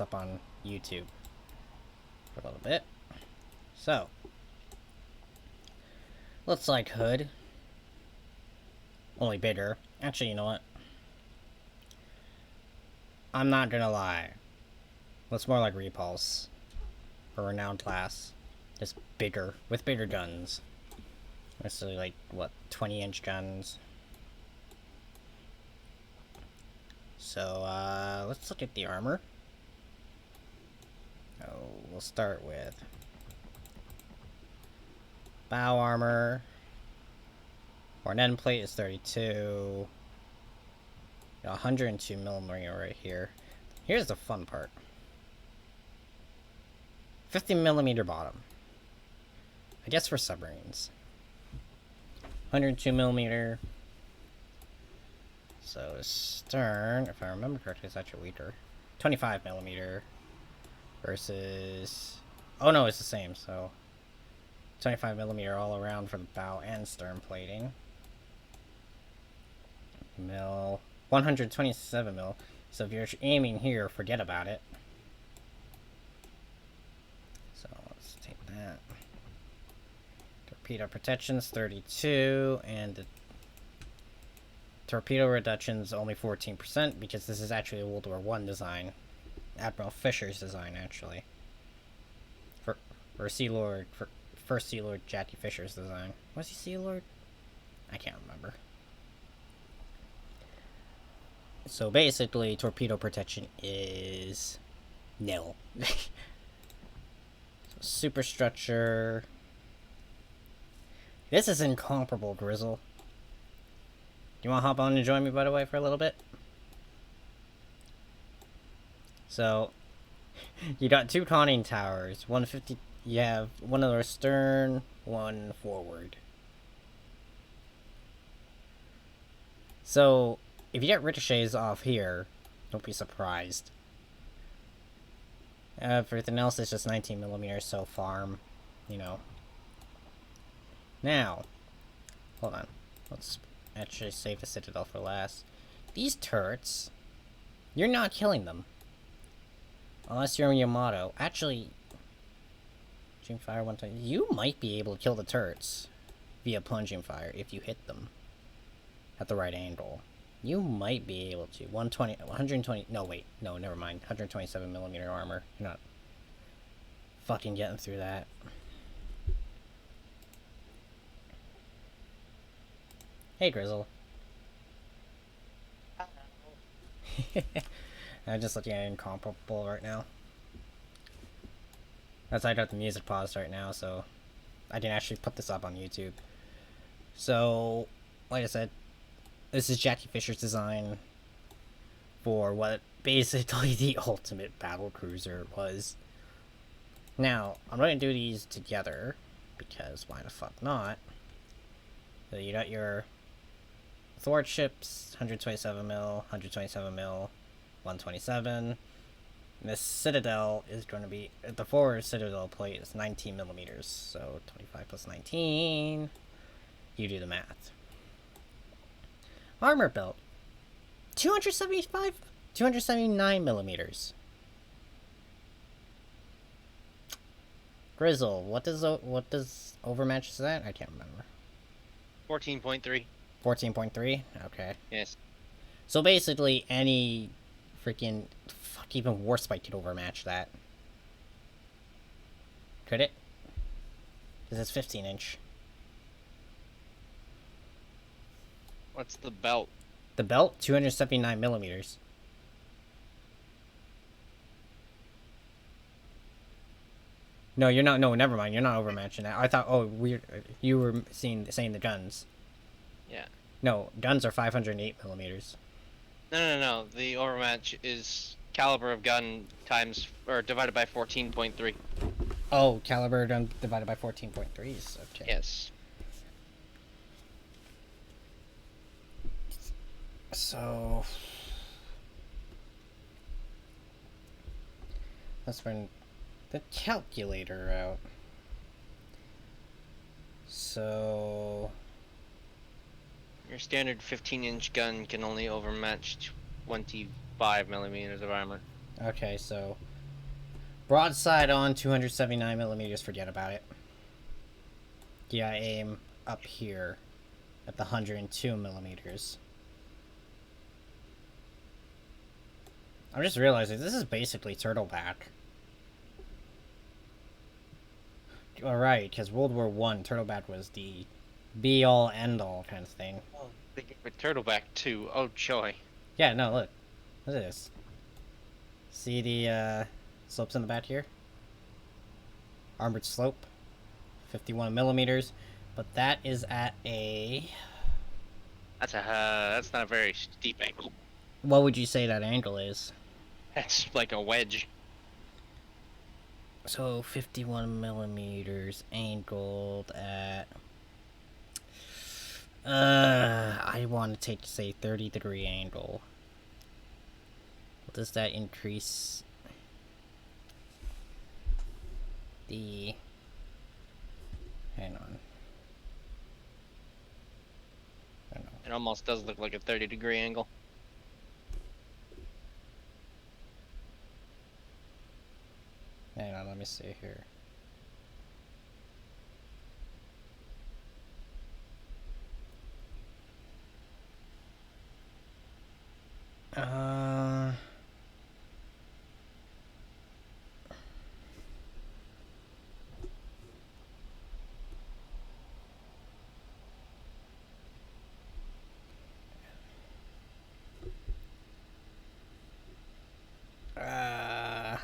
this up on YouTube for a little bit. So, looks like Hood, only bigger. Actually, you know what? I'm not gonna lie. Looks more like Repulse, a renowned class, just bigger with bigger guns. Mostly like what, 20-inch guns. So let's look at the armor. Oh, we'll start with bow armor. Or end plate is 32. 102 millimeter right here. Here's the fun part. 50 millimeter bottom. I guess for submarines. 102 millimeter. So stern, if I remember correctly, is actually weaker. 25 millimeter versus. Oh no, it's the same. So 25 millimeter all around for the bow and stern plating. 127 mil. So if you're aiming here, forget about it. So let's take that. Torpedo protection's 32, and the torpedo reduction's only 14% because this is actually a World War I design. Admiral Fisher's design, actually. For Sea Lord, for first Sea Lord Jackie Fisher's design. Was he Sea Lord? I can't remember. So basically, torpedo protection is nil. So superstructure. This is incomparable, Grizzle. Do you want to hop on and join me, by the way, for a little bit? So, you got two conning towers. 150. You have one on the stern, one forward. So, if you get ricochets off here, don't be surprised. Everything else is just 19 millimeters, so farm, you know. Now, hold on. Let's actually save the Citadel for last. These turrets, you're not killing them. Unless you're in Yamato. Actually, plunging fire one time. You might be able to kill the turrets via plunging fire if you hit them at the right angle. You might be able to. 120, no wait, no, never mind. 127 millimeter armor. You're not fucking getting through that. Hey, Grizzle. I'm just looking at Incomparable right now. That's why I got the music paused right now, so I can actually put this up on YouTube. So, like I said, this is Jackie Fisher's design for what basically the ultimate battle cruiser was. Now, I'm going to do these together, because why the fuck not? So you got your thwart ships, 127 mil, 127 mil, 127. And this Citadel is going to be, the forward Citadel plate is 19 millimeters, so 25 plus 19, you do the math. Armor belt, 279 millimeters. Grizzle, what does overmatch is that? I can't remember. 14.3. 14.3? Okay. Yes. So basically, any freaking... Fuck, even Warspite could overmatch that. Could it? Because it's 15-inch. What's the belt? The belt? 279 millimeters. No, you're not... No, never mind. You're not overmatching that. I thought... Oh, you were saying the guns. Yeah. No, guns are 508 millimeters. No. The overmatch is caliber of gun times or divided by 14.3. Oh, caliber gun divided by 14.3s. Okay. Yes. So let's bring the calculator out. So Your standard 15-inch gun can only overmatch 25 millimeters of armor. Okay, so broadside on 279 millimeters. Forget about it. Yeah, aim up here at the 102 millimeters. I'm just realizing this is basically turtleback. Alright, because World War One, turtleback was the be-all, end-all kind of thing. Oh, they gave it turtleback too. Oh joy. Yeah, no, look. Look at this. See the slopes in the back here? Armored slope. 51 millimeters. But that is at a... That's not a very steep angle. What would you say that angle is? That's like a wedge. So 51 millimeters angled at... I want to take, say, 30-degree angle. Does that increase the... Hang on. I don't know. It almost does look like a 30-degree angle. Hang on, let me see here. Uh...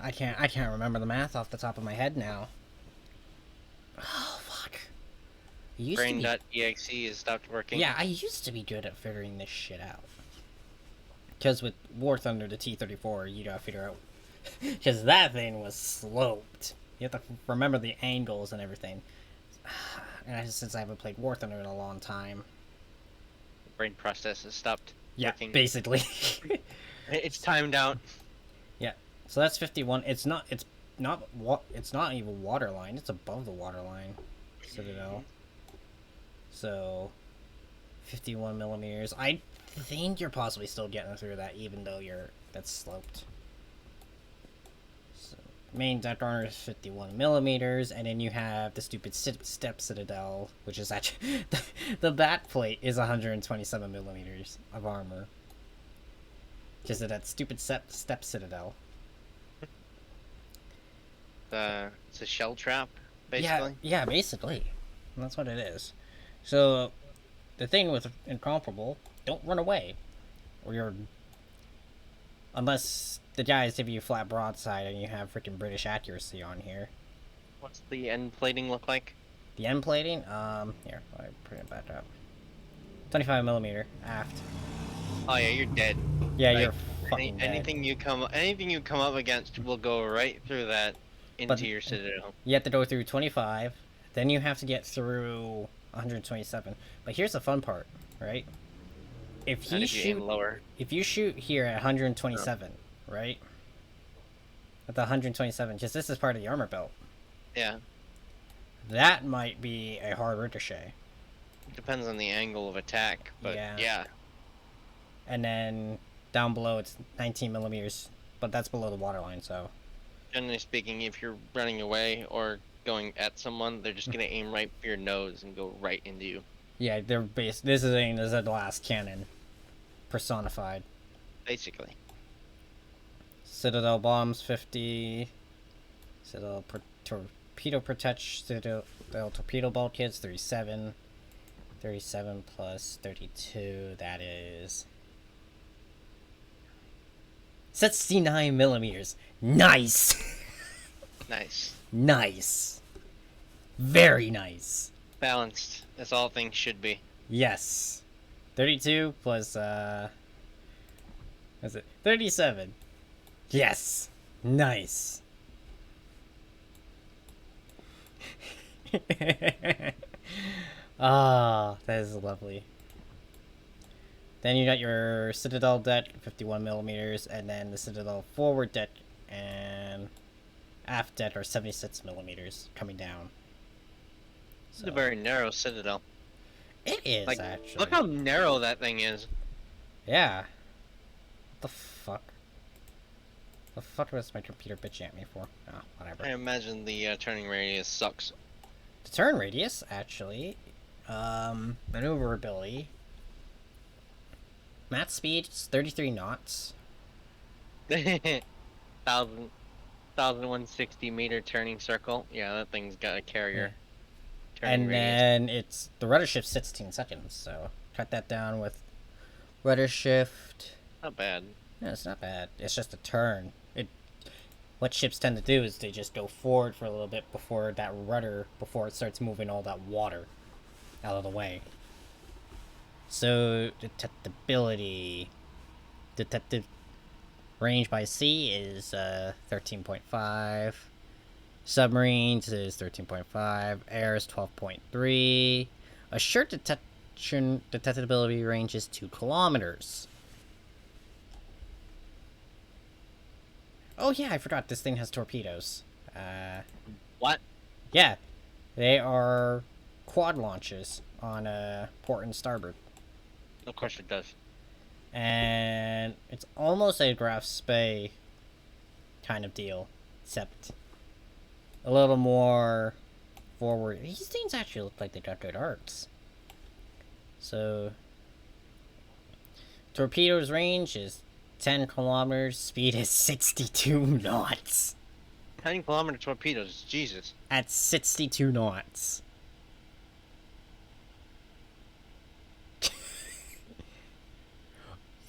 I can't remember the math off the top of my head now. Oh fuck. Brain.exe has stopped working. Yeah, I used to be good at figuring this shit out. Because with War Thunder, the T-34, you gotta figure out... Because that thing was sloped. You have to remember the angles and everything. And since I haven't played War Thunder in a long time... Brain process has stopped working. Basically. It's timed out. Yeah, so that's 51. It's not even waterline. It's above the waterline. Citadel. So, 51 millimeters. I think you're possibly still getting through that, even though that's sloped. So, main deck armor is 51 millimeters, and then you have the stupid step citadel, which is actually the back plate is 127 millimeters of armor. Just that stupid step citadel. It's a shell trap, basically. Yeah, basically. That's what it is. So, the thing with Incomparable, don't run away. Or you're... Unless the guys give you flat broadside and you have freaking British accuracy on here. What's the end plating look like? The end plating? Here, I bring it back up. 25 millimeter, aft. Oh yeah, you're dead. Yeah, Like, you're fucking dead. anything you come up against will go right through that into your citadel. You have to go through 25, then you have to get through 127. But here's the fun part, right? If you shoot here at 127, right? At the 127, because this is part of the armor belt. Yeah. That might be a hard ricochet. Depends on the angle of attack, but yeah. And then down below it's 19 millimeters, but that's below the waterline, so. Generally speaking, if you're running away or going at someone, they're just gonna aim right for your nose and go right into you. Yeah, this is a glass cannon personified. Basically. Citadel bombs 50. Citadel torpedo protection. Citadel torpedo bulkheads 37. 37 plus 32. That is 69 millimeters. Nice. Nice. Nice. Very nice. Balanced, as all things should be. Yes. 32 plus, what's it? 37. Yes. Nice. Ah, that is lovely. Then you got your Citadel deck, 51 millimeters, and then the Citadel forward deck and aft deck are 76 millimeters coming down. It's a very narrow citadel. It is, like, actually. Look how narrow that thing is. Yeah. What the fuck? The fuck was my computer bitching at me for? Oh, whatever. I imagine the turning radius sucks. The turn radius, actually. Maneuverability. Max speed is 33 knots. 1,160 meter turning circle. Yeah, that thing's got a carrier. Turning And radius. then it's the rudder shift 16 seconds, so cut that down with rudder shift. Not bad. No, it's not bad. It's just a turn. What ships tend to do is they just go forward for a little bit before it starts moving all that water out of the way. So detectability, detective range by sea is 13.5. Submarines is 13.5. Air is 12.3. Assured detectability range is 2 kilometers. Oh yeah, I forgot this thing has torpedoes. What? Yeah, they are quad launches on port and starboard. Of course it does. And it's almost a Graf Spee kind of deal, except a little more forward. These things actually look like they got good arcs. So, torpedoes range is 10 kilometers, speed is 62 knots. 10-kilometer torpedoes, Jesus. At 62 knots.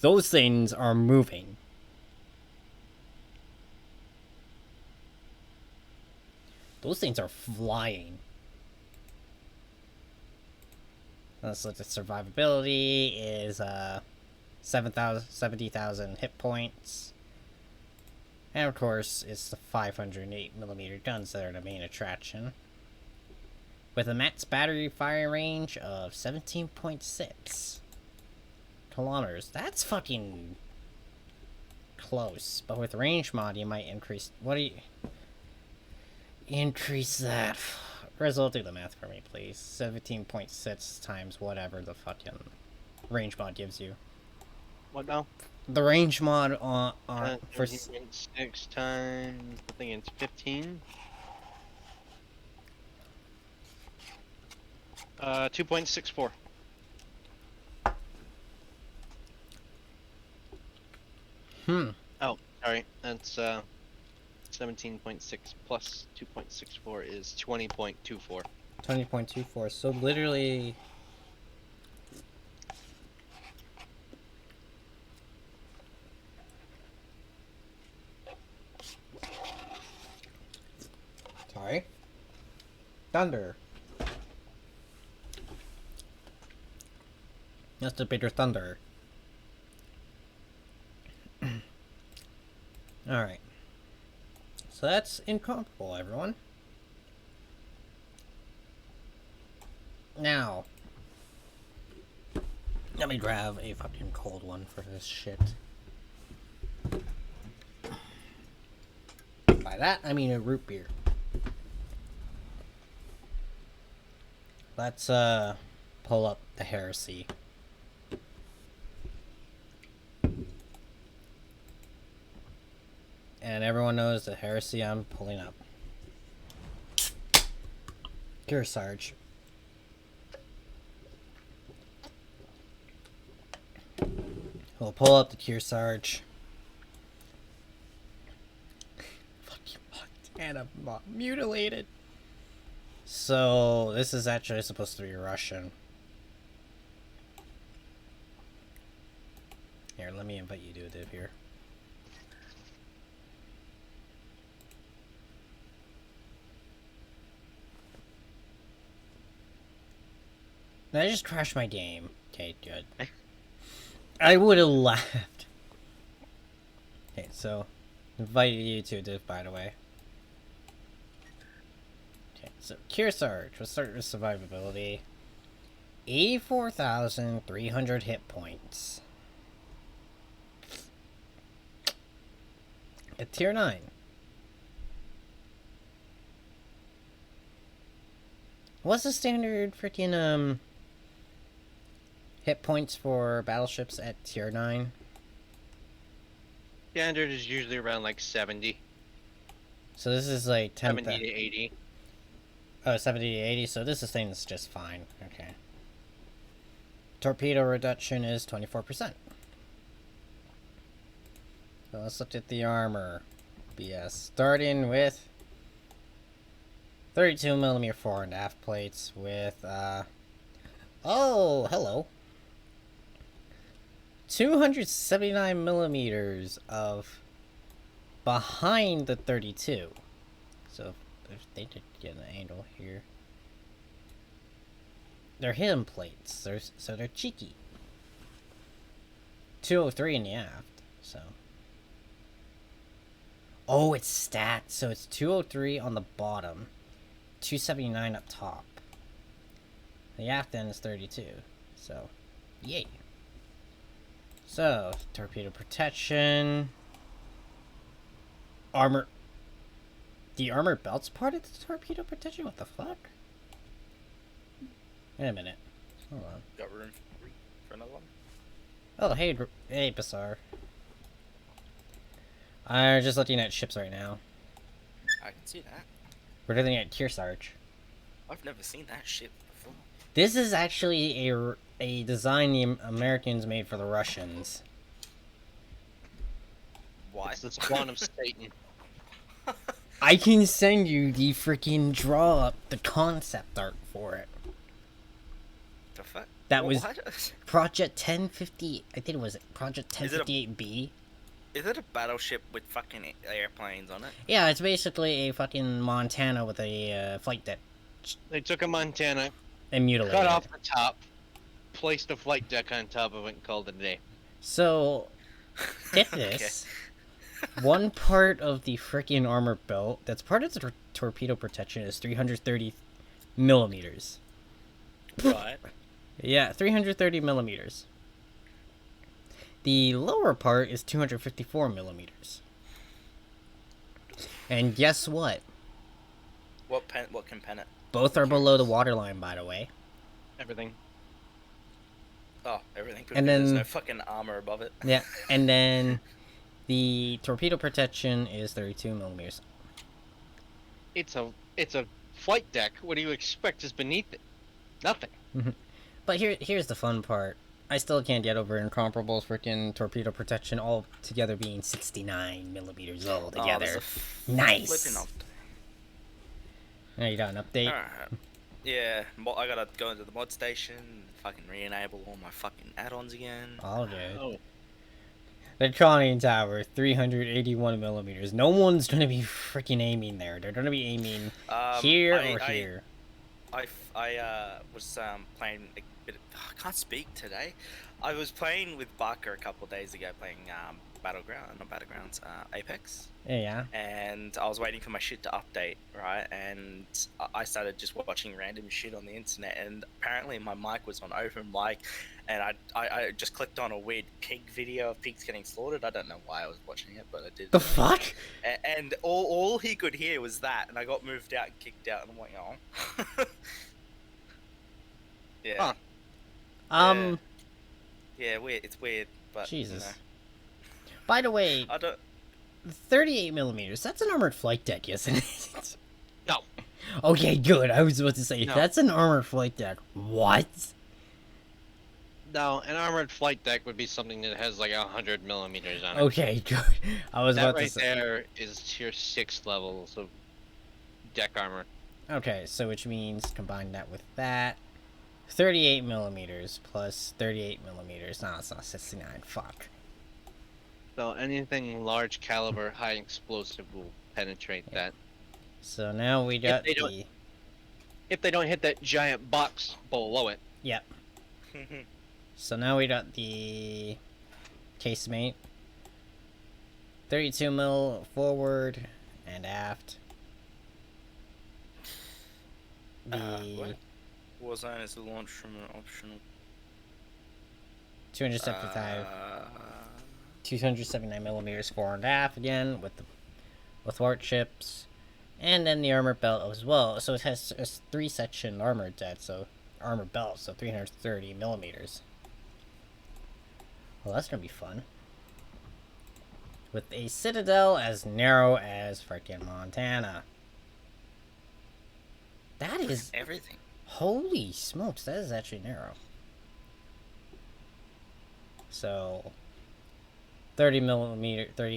Those things are moving. Those things are flying. Let's look at survivability is 70,000 hit points. And of course, it's the 508mm guns that are the main attraction. With a max battery fire range of 17.6 kilometers. That's fucking close. But with range mod, you might increase. What do you. Increase that. Result, do the math for me, please. 17.6 times whatever the fucking range mod gives you. What now? The range mod for 6 times, I think it's 15. 2.64. Oh, sorry. That's 17.6 plus 2.64 is 20.24. 20.24. So literally. Sorry. Thunder. That's the bigger thunder. Alright. So that's incomparable, everyone. Now, let me grab a fucking cold one for this shit. By that, I mean a root beer. Let's, pull up the Heresy. And everyone knows the Heresy I'm pulling up. Kearsarge. We'll pull up the Kearsarge. Fucking Montana mutilated. So, this is actually supposed to be Russian. Here, let me invite you to Div here. I just crashed my game. Okay, good. I would have laughed. Okay, so invited you to Div, by the way. Okay, so Kearsarge. We'll start with survivability. 84,300 hit points. At tier 9. What's the standard freaking hit points for battleships at tier 9? Standard is usually around like 70. So this is like 10. 70 to 80. Oh, 70 to 80. So this thing's just fine. Okay. Torpedo reduction is 24%. So let's look at the armor. BS. Starting with 32mm fore and aft plates with, oh, hello. 279mm of behind the 32. So if they did get an angle here. They're hidden plates, so they're cheeky. 203 in the aft, so. Oh, it's stacked, so it's 203 on the bottom, 279 up top. The aft end is 32, so, yay. So, torpedo protection. Armor. The armor belt's part of the torpedo protection? What the fuck? Wait a minute. Hold on. Got room for another one? Oh, hey, Bassar. I'm just looking at ships right now. I can see that. We're looking at Kearsarge. I've never seen that shit before. This is actually a design the Americans made for the Russians. Why? It's the spawn of Satan. I can send you the freaking draw up, the concept art for it. The fuck? That was What? Project 1050. I think it was Project Is it a- 1058B. Is it a battleship with fucking airplanes on it? Yeah, it's basically a fucking Montana with a flight deck They took a Montana, and mutilated. cut off the top, placed a flight deck on top of it, and called it a day. So, get this. One part of the freaking armor belt that's part of the torpedo protection is 330mm. Right. Yeah, 330mm. The lower part is 254mm. And guess what? What can pen it? Both are below the waterline, by the way. Everything. Oh, everything. And There's then- no fucking armor above it. Yeah, and then the torpedo protection is 32mm. It's a flight deck. What do you expect is beneath it? Nothing. But here's the fun part. I still can't get over Incomparable's freaking torpedo protection all together being 69mm all together. Nice. Flipping up. Now you got an update. Alright. Yeah, I gotta go into the mod station, fucking re-enable all my fucking add-ons again. All good. Oh. The conning tower, 381mm. No one's gonna be freaking aiming there. They're gonna be aiming here or here. I was playing a bit. I can't speak today. I was playing with Barker a couple of days ago, playing Battlegrounds, Apex. Yeah. And I was waiting for my shit to update, right? And I started just watching random shit on the internet, and apparently my mic was on open mic, and I just clicked on a weird pig video of pigs getting slaughtered. I don't know why I was watching it, but I did. The fuck? And all he could hear was that, and I got moved out and kicked out, and I'm like, oh. Yeah. Huh. Yeah, weird. It's weird, but Jesus. You know, By the way, I don't. 38mm. That's an armored flight deck, isn't it? No. Okay, good. I was about to say No. that's an armored flight deck. What? No, an armored flight deck would be something that has like 100mm on it. Okay, good. I was That about to right say. there is tier 6 levels of deck armor. Okay, so which means combine that with that. 38mm plus 38mm. No, it's not 69. Fuck. So anything large caliber, high explosive will penetrate that. So now we got they don't- the. If they don't hit that giant box below it. Yep. So now we got the casemate. 32mm forward and aft. The War zone is launched from an optional. 275, 279mm fore and aft again with thwart ships, and then the armor belt as well. So it has a 3-section armor deck, so armor belt, so 330mm. Well, that's gonna be fun. with a citadel as narrow as freaking Montana. That is... Everything. Holy smokes, that is actually narrow. So, 38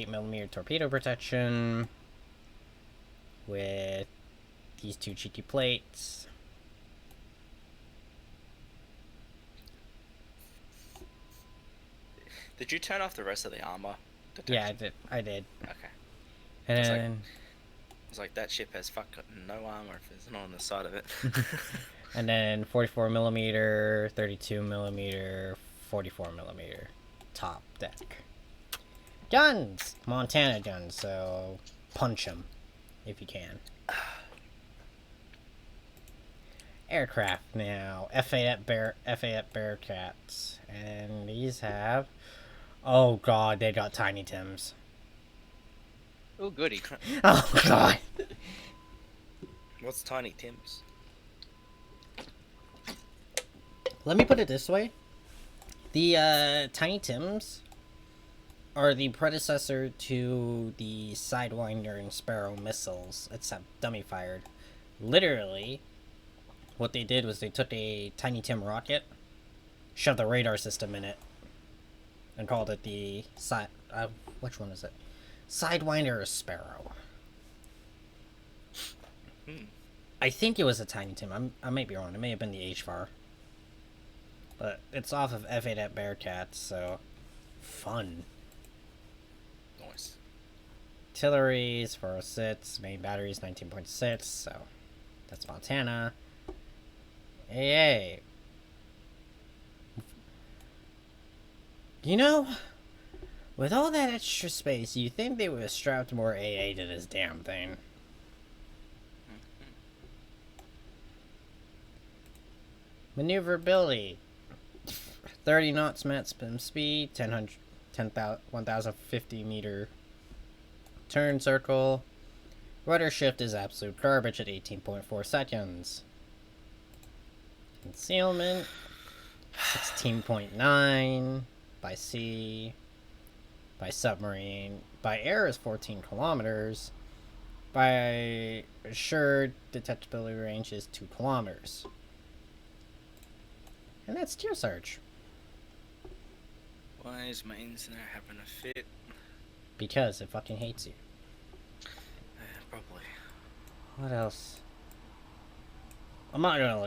millimeter torpedo protection with these two cheeky plates. Did you turn off the rest of the armor detection? Yeah, I did. Okay. And It's like- then, It's like that ship has fucking no armor if there's none on the side of it. and then 44 millimeter, 32 millimeter, 44 millimeter top deck. Guns! Montana guns, so punch them if you can. Aircraft now. F8 Bearcats. And these have... Oh god, they got Tiny Tims. Oh, goody. Oh god. What's Tiny Tim's? Let me put it this way. The Tiny Tims are the predecessor to the Sidewinder and Sparrow missiles, except dummy fired. Literally, what they did was they took a Tiny Tim rocket, shoved the radar system in it, and called it the which one is it? Sidewinder or Sparrow? I think it was a Tiny Tim. I might be wrong. It may have been the HFAR. But it's off of F8 at Bearcats, so fun. Nice. Artillery's 406, main batteries 19.6, so that's Montana. AA. You know, with all that extra space, you think they would have strapped more AA to this damn thing. Maneuverability. 30 knots maximum speed, 1050 meter turn circle. Rudder shift is absolute garbage at 18.4 seconds. Concealment, 16.9 by sea, by submarine. By air is 14 kilometers. By assured detectability range is 2 kilometers. And that's Kearsarge. Why is my internet happen to fit? Because it fucking hates you. Probably. What else? I'm not gonna look